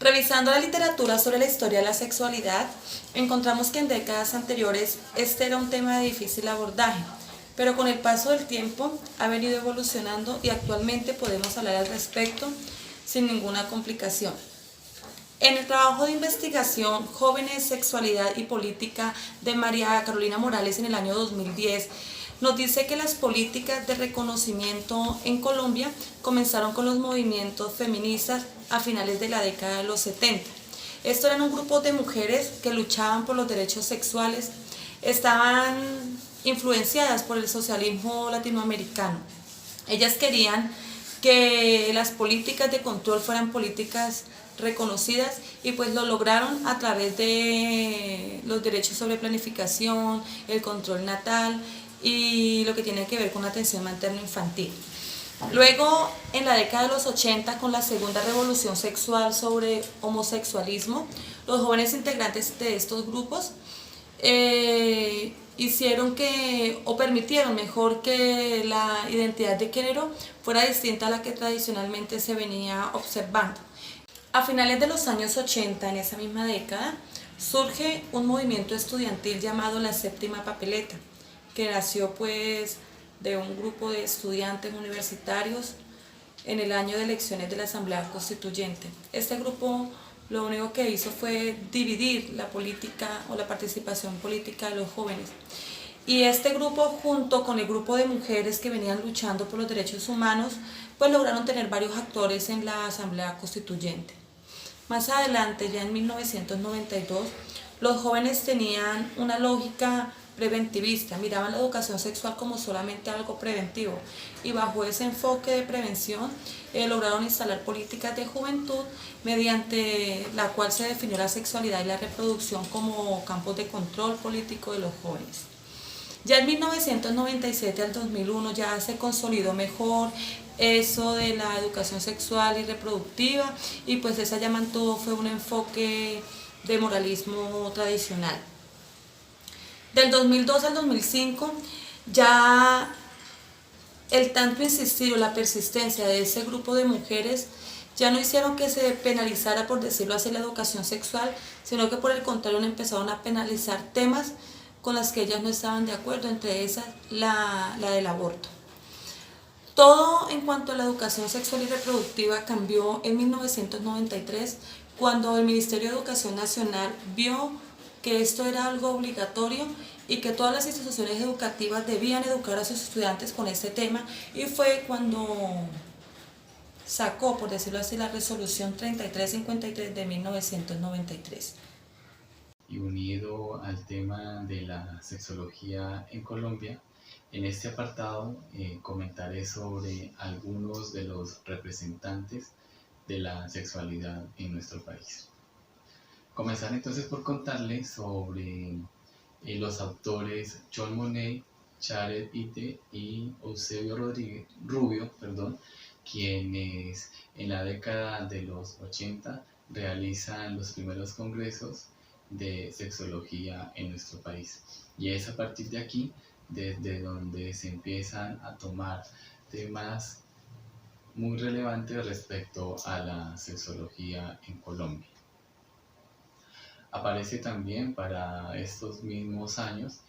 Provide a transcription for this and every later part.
Revisando la literatura sobre la historia de la sexualidad, encontramos que en décadas anteriores este era un tema de difícil abordaje, pero con el paso del tiempo ha venido evolucionando y actualmente podemos hablar al respecto sin ninguna complicación. En el trabajo de investigación Jóvenes, Sexualidad y Política de María Carolina Morales en el año 2010, nos dice que las políticas de reconocimiento en Colombia comenzaron con los movimientos feministas a finales de la década de los 70. Esto eran un grupo de mujeres que luchaban por los derechos sexuales, estaban influenciadas por el socialismo latinoamericano. Ellas querían que las políticas de control fueran políticas reconocidas y pues lo lograron a través de los derechos sobre planificación, el control natal y lo que tiene que ver con la atención materno-infantil. Luego, en la década de los 80, con la segunda revolución sexual sobre homosexualismo, los jóvenes integrantes de estos grupos hicieron que, o permitieron mejor que la identidad de género fuera distinta a la que tradicionalmente se venía observando. A finales de los años 80, en esa misma década, surge un movimiento estudiantil llamado la Séptima Papeleta, que nació pues de un grupo de estudiantes universitarios en el año de elecciones de la Asamblea Constituyente. Este grupo lo único que hizo fue dividir la política o la participación política de los jóvenes. Y este grupo, junto con el grupo de mujeres que venían luchando por los derechos humanos, pues lograron tener varios actores en la Asamblea Constituyente. Más adelante, ya en 1992, los jóvenes tenían una lógica preventivista, miraban la educación sexual como solamente algo preventivo y bajo ese enfoque de prevención lograron instalar políticas de juventud mediante la cual se definió la sexualidad y la reproducción como campos de control político de los jóvenes. Ya en 1997 al 2001 ya se consolidó mejor eso de la educación sexual y reproductiva y pues esa ya mantuvo fue un enfoque de moralismo tradicional. Del 2002 al 2005 ya el tanto insistir o la persistencia de ese grupo de mujeres ya no hicieron que se penalizara, por decirlo así, la educación sexual, sino que por el contrario empezaron a penalizar temas con las que ellas no estaban de acuerdo, entre esas la del aborto. Todo en cuanto a la educación sexual y reproductiva cambió en 1993 cuando el Ministerio de Educación Nacional vio que esto era algo obligatorio y que todas las instituciones educativas debían educar a sus estudiantes con este tema y fue cuando sacó, por decirlo así, la resolución 3353 de 1993. Y unido al tema de la sexología en Colombia, en este apartado comentaré sobre algunos de los representantes de la sexualidad en nuestro país. Comenzar entonces por contarles sobre los autores John Monnet, Jared Ite y Eusebio Rubio, quienes en la década de los 80 realizan los primeros congresos de sexología en nuestro país. Y es a partir de aquí desde donde se empiezan a tomar temas muy relevantes respecto a la sexología en Colombia. Aparece también para estos mismos años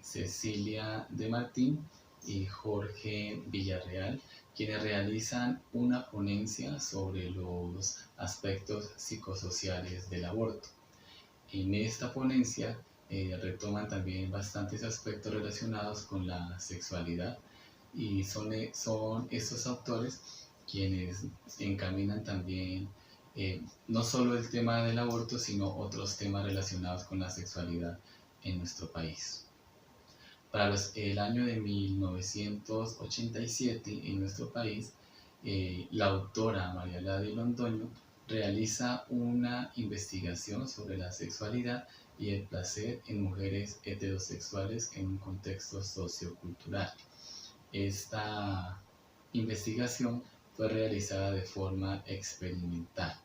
Cecilia de Martín y Jorge Villarreal, quienes realizan una ponencia sobre los aspectos psicosociales del aborto. En esta ponencia retoman también bastantes aspectos relacionados con la sexualidad y son estos autores quienes encaminan también no solo el tema del aborto, sino otros temas relacionados con la sexualidad en nuestro país. Para el año de 1987 en nuestro país, la autora María Ladie Londoño realiza una investigación sobre la sexualidad y el placer en mujeres heterosexuales en un contexto sociocultural. Esta investigación fue realizada de forma experimental,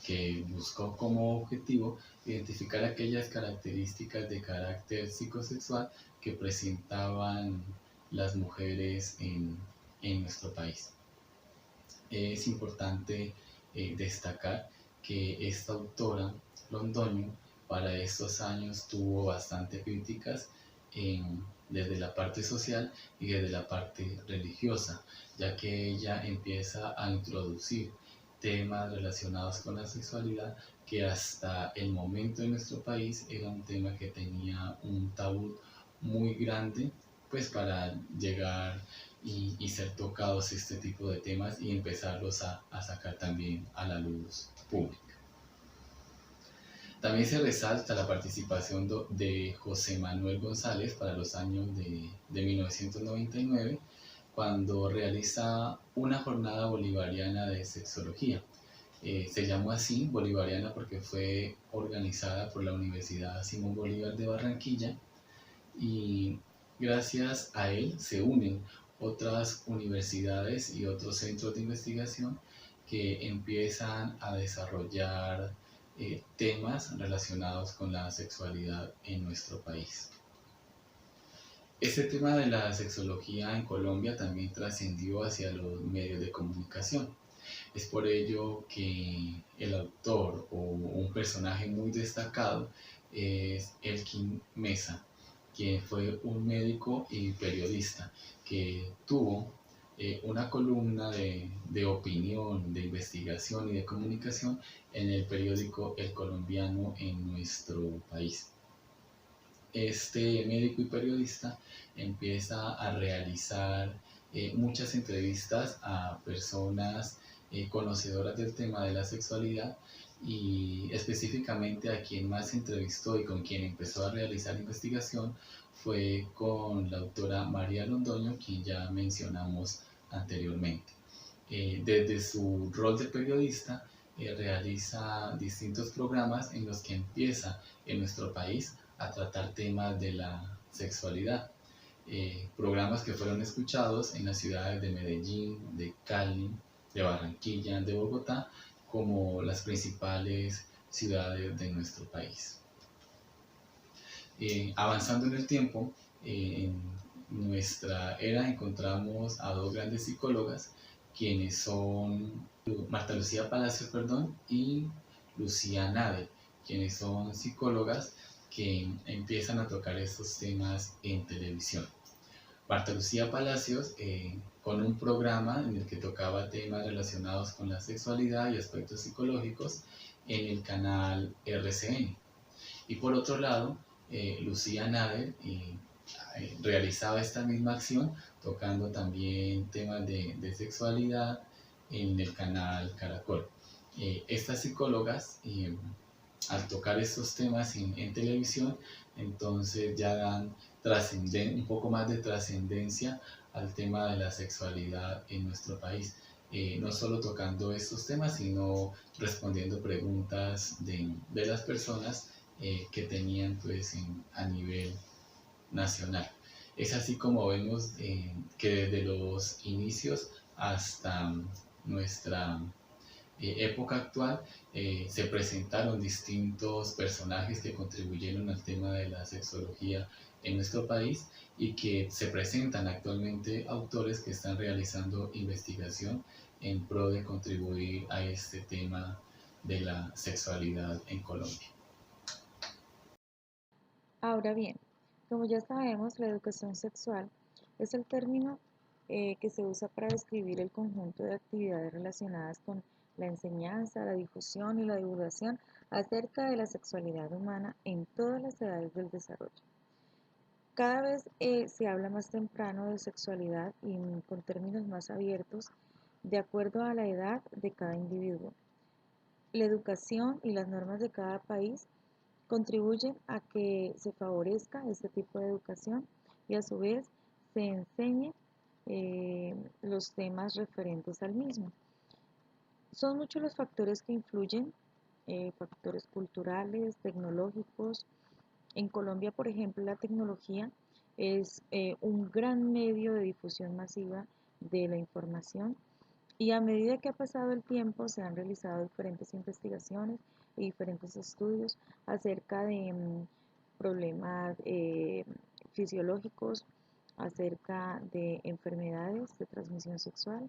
que buscó como objetivo identificar aquellas características de carácter psicosexual que presentaban las mujeres en nuestro país. Es importante destacar que esta autora, Londoño, para estos años tuvo bastante críticas desde la parte social y desde la parte religiosa, ya que ella empieza a introducir temas relacionados con la sexualidad que hasta el momento en nuestro país era un tema que tenía un tabú muy grande, pues para llegar y ser tocados este tipo de temas y empezarlos a sacar también a la luz pública. También se resalta la participación de José Manuel González para los años de 1999, cuando realiza una jornada bolivariana de sexología. Se llamó así bolivariana porque fue organizada por la Universidad Simón Bolívar de Barranquilla, y gracias a él se unen otras universidades y otros centros de investigación que empiezan a desarrollar temas relacionados con la sexualidad en nuestro país. Este tema de la sexología en Colombia también trascendió hacia los medios de comunicación. Es por ello que el autor o un personaje muy destacado es Elkin Mesa, quien fue un médico y periodista que tuvo una columna de opinión, de investigación y de comunicación en el periódico El Colombiano en nuestro país. Este médico y periodista empieza a realizar muchas entrevistas a personas conocedoras del tema de la sexualidad, y específicamente a quien más entrevistó y con quien empezó a realizar investigación fue con la autora María Londoño, quien ya mencionamos anteriormente. Desde su rol de periodista realiza distintos programas en los que empieza en nuestro país a tratar temas de la sexualidad. Programas que fueron escuchados en las ciudades de Medellín, de Cali, de Barranquilla, de Bogotá, como las principales ciudades de nuestro país. Avanzando en el tiempo, en nuestra era encontramos a dos grandes psicólogas, quienes son Marta Lucía Palacios, y Lucía Nader, quienes son psicólogas que empiezan a tocar estos temas en televisión. Marta Lucía Palacios con un programa en el que tocaba temas relacionados con la sexualidad y aspectos psicológicos en el canal RCN. Y por otro lado, Lucía Nader realizaba esta misma acción tocando también temas de sexualidad en el canal Caracol. Estas psicólogas, al tocar estos temas en televisión, entonces ya dan un poco más de trascendencia al tema de la sexualidad en nuestro país. No solo tocando estos temas, sino respondiendo preguntas de las personas que tenían pues a nivel nacional. Es así como vemos que desde los inicios hasta nuestra época actual se presentaron distintos personajes que contribuyeron al tema de la sexología en nuestro país, y que se presentan actualmente autores que están realizando investigación en pro de contribuir a este tema de la sexualidad en Colombia. Ahora bien, como ya sabemos, la educación sexual es el término que se usa para describir el conjunto de actividades relacionadas con la enseñanza, la difusión y la divulgación acerca de la sexualidad humana en todas las edades del desarrollo. Cada vez se habla más temprano de sexualidad y con términos más abiertos de acuerdo a la edad de cada individuo. La educación y las normas de cada país contribuyen a que se favorezca este tipo de educación y a su vez se enseñe los temas referentes al mismo. Son muchos los factores que influyen, factores culturales, tecnológicos. En Colombia, por ejemplo, la tecnología es un gran medio de difusión masiva de la información, y a medida que ha pasado el tiempo se han realizado diferentes investigaciones y diferentes estudios acerca de problemas fisiológicos, acerca de enfermedades de transmisión sexual,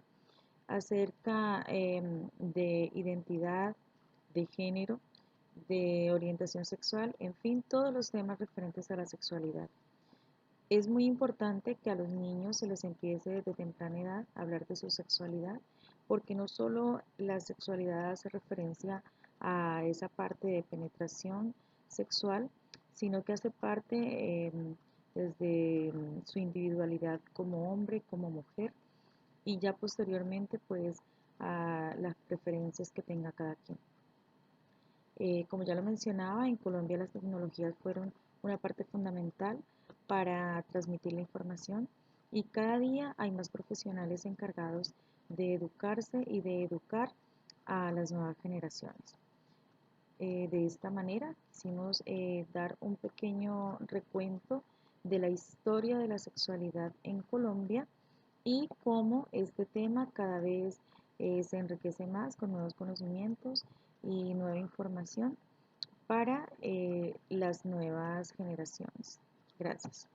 acerca de identidad de género, de orientación sexual, en fin, todos los temas referentes a la sexualidad. Es muy importante que a los niños se les empiece desde temprana edad a hablar de su sexualidad, porque no solo la sexualidad hace referencia a esa parte de penetración sexual, sino que hace parte desde su individualidad como hombre, como mujer, y ya posteriormente pues a las preferencias que tenga cada quien. Como ya lo mencionaba, en Colombia las tecnologías fueron una parte fundamental para transmitir la información y cada día hay más profesionales encargados de educarse y de educar a las nuevas generaciones. De esta manera quisimos dar un pequeño recuento de la historia de la sexualidad en Colombia y cómo este tema cada vez se enriquece más con nuevos conocimientos y nueva información para las nuevas generaciones. Gracias.